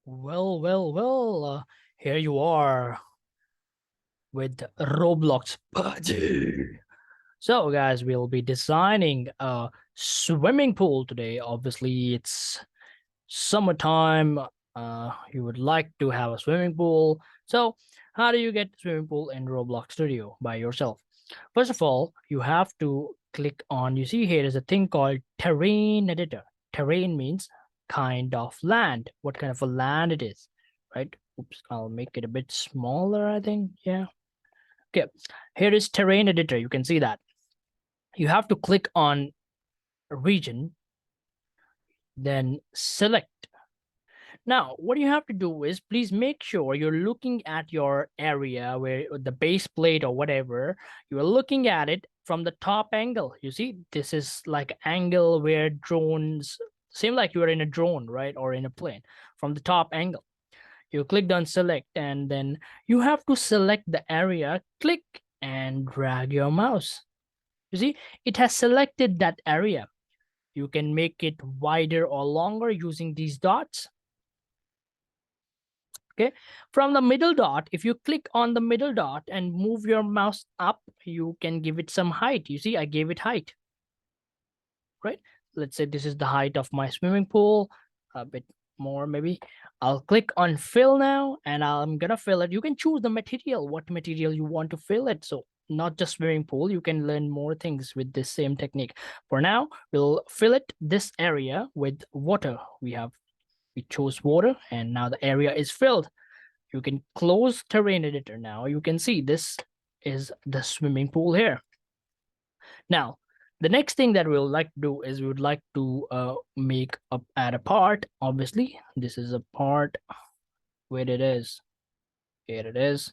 Well, here you are with Roblox party. So, guys, we'll be designing a swimming pool today. Obviously, it's summertime. You would like to have a swimming pool. So, how do you get a swimming pool in Roblox Studio by yourself? First of all, you have to click on, you see here is a thing called terrain editor. Terrain means kind of land, what kind of a land it is, right? Oops, I'll make it a bit smaller, I think. Yeah. Okay. Here is terrain editor. You can see that. You have to click on region, then select. Now, what you have to do is please make sure you're looking at your area where the base plate or whatever, you're looking at it from the top angle. You see, this is like angle where drones seem like you're in a drone, right? Or in a plane from the top angle. You clicked on select and then you have to select the area, click and drag your mouse. You see, it has selected that area. You can make it wider or longer using these dots. Okay, from the middle dot, if you click on the middle dot and move your mouse up, you can give it some height. You see, I gave it height, right? Let's say this is the height of my swimming pool, a bit more maybe. I'll click on fill now and I'm gonna fill it. You can choose the material, what material you want to fill it. So not just swimming pool, you can learn more things with this same technique. For now, we'll fill it this area with water. We chose water and now the area is filled. You can close terrain editor now. You can see this is the swimming pool here. Now, the next thing that we'll like to do is we would like to add a part. Obviously, this is a part where it is. Here it is.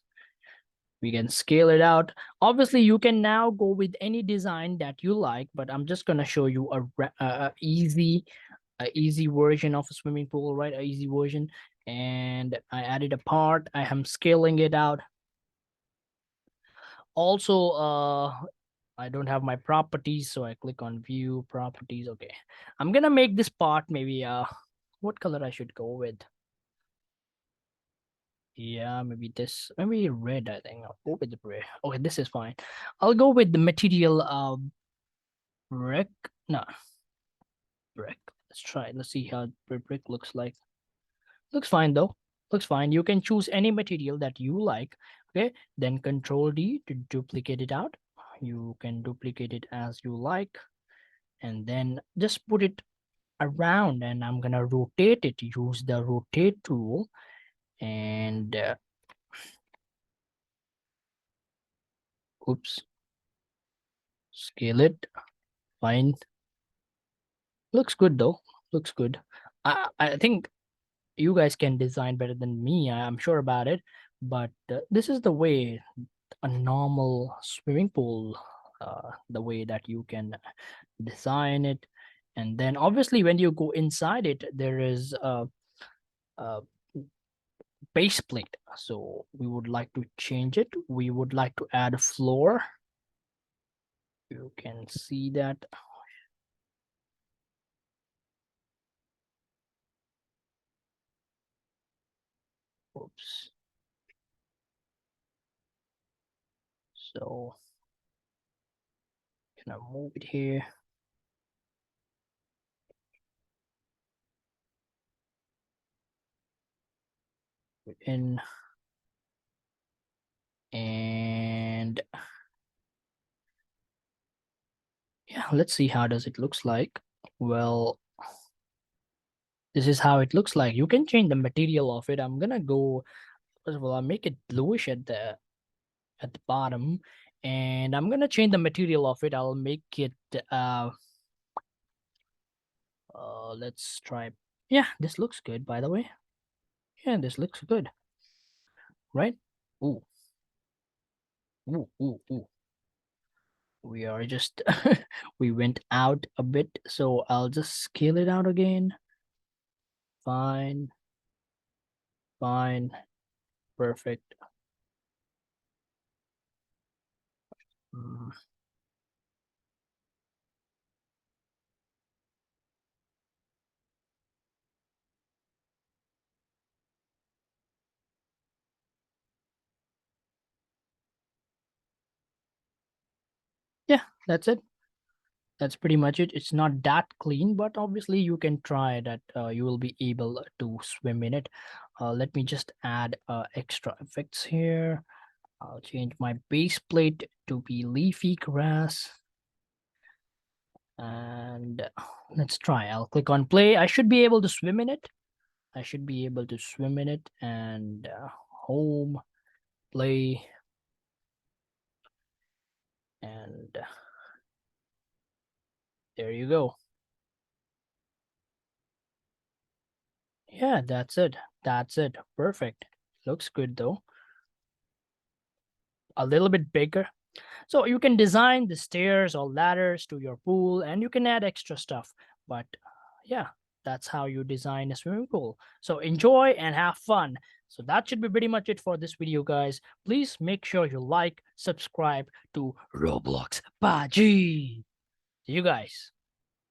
We can scale it out. Obviously, you can now go with any design that you like, but I'm just gonna show you a easy version of a swimming pool, right? A easy version. And I added a part. I am scaling it out. Also, I don't have my properties, so I click on view properties. Okay, I'm gonna make this part maybe what color I should go with. Yeah, maybe this, maybe red. I think I'll go with the red. Okay, this is fine. I'll go with the material brick. No, brick. Let's try it. Let's see how brick looks like. Looks fine though. Looks fine. You can choose any material that you like. Okay, then Control D to duplicate it out. You can duplicate it as you like, and then just put it around. And I'm gonna rotate it. Use the rotate tool and oops, scale it. Fine. Looks good though. Looks good. I think you guys can design better than me. I'm sure about it. But this is the way a normal swimming pool, the way that you can design it. And then obviously when you go inside it, there is a base plate. So we would like to change it. We would like to add a floor. You can see that. Oops. So can I move it here? In and yeah, let's see how does it looks like. Well, this is how it looks like. You can change the material of it. I'm gonna go, first of all, I'll make it bluish at the bottom, and I'm gonna change the material of it. I'll make it let's try. Yeah, this looks good, by the way. Yeah, this looks good, right? Ooh, ooh. We are just we went out a bit, so I'll just scale it out again. Fine, fine, perfect. Mm, That's it. That's pretty much it. It's not that clean, but obviously you can try that. You will be able to swim in it. Let me just add extra effects here. I'll change my base plate to be leafy grass. And let's try. I'll click on play. I should be able to swim in it. I should be able to swim in it. And home, play. And there you go. Yeah, that's it. That's it. Perfect. Looks good though. A little bit bigger. So you can design the stairs or ladders to your pool and you can add extra stuff. But yeah, that's how you design a swimming pool. So enjoy and have fun. So that should be pretty much it for this video, guys. Please make sure you like, subscribe to Roblox. Baji. See you guys.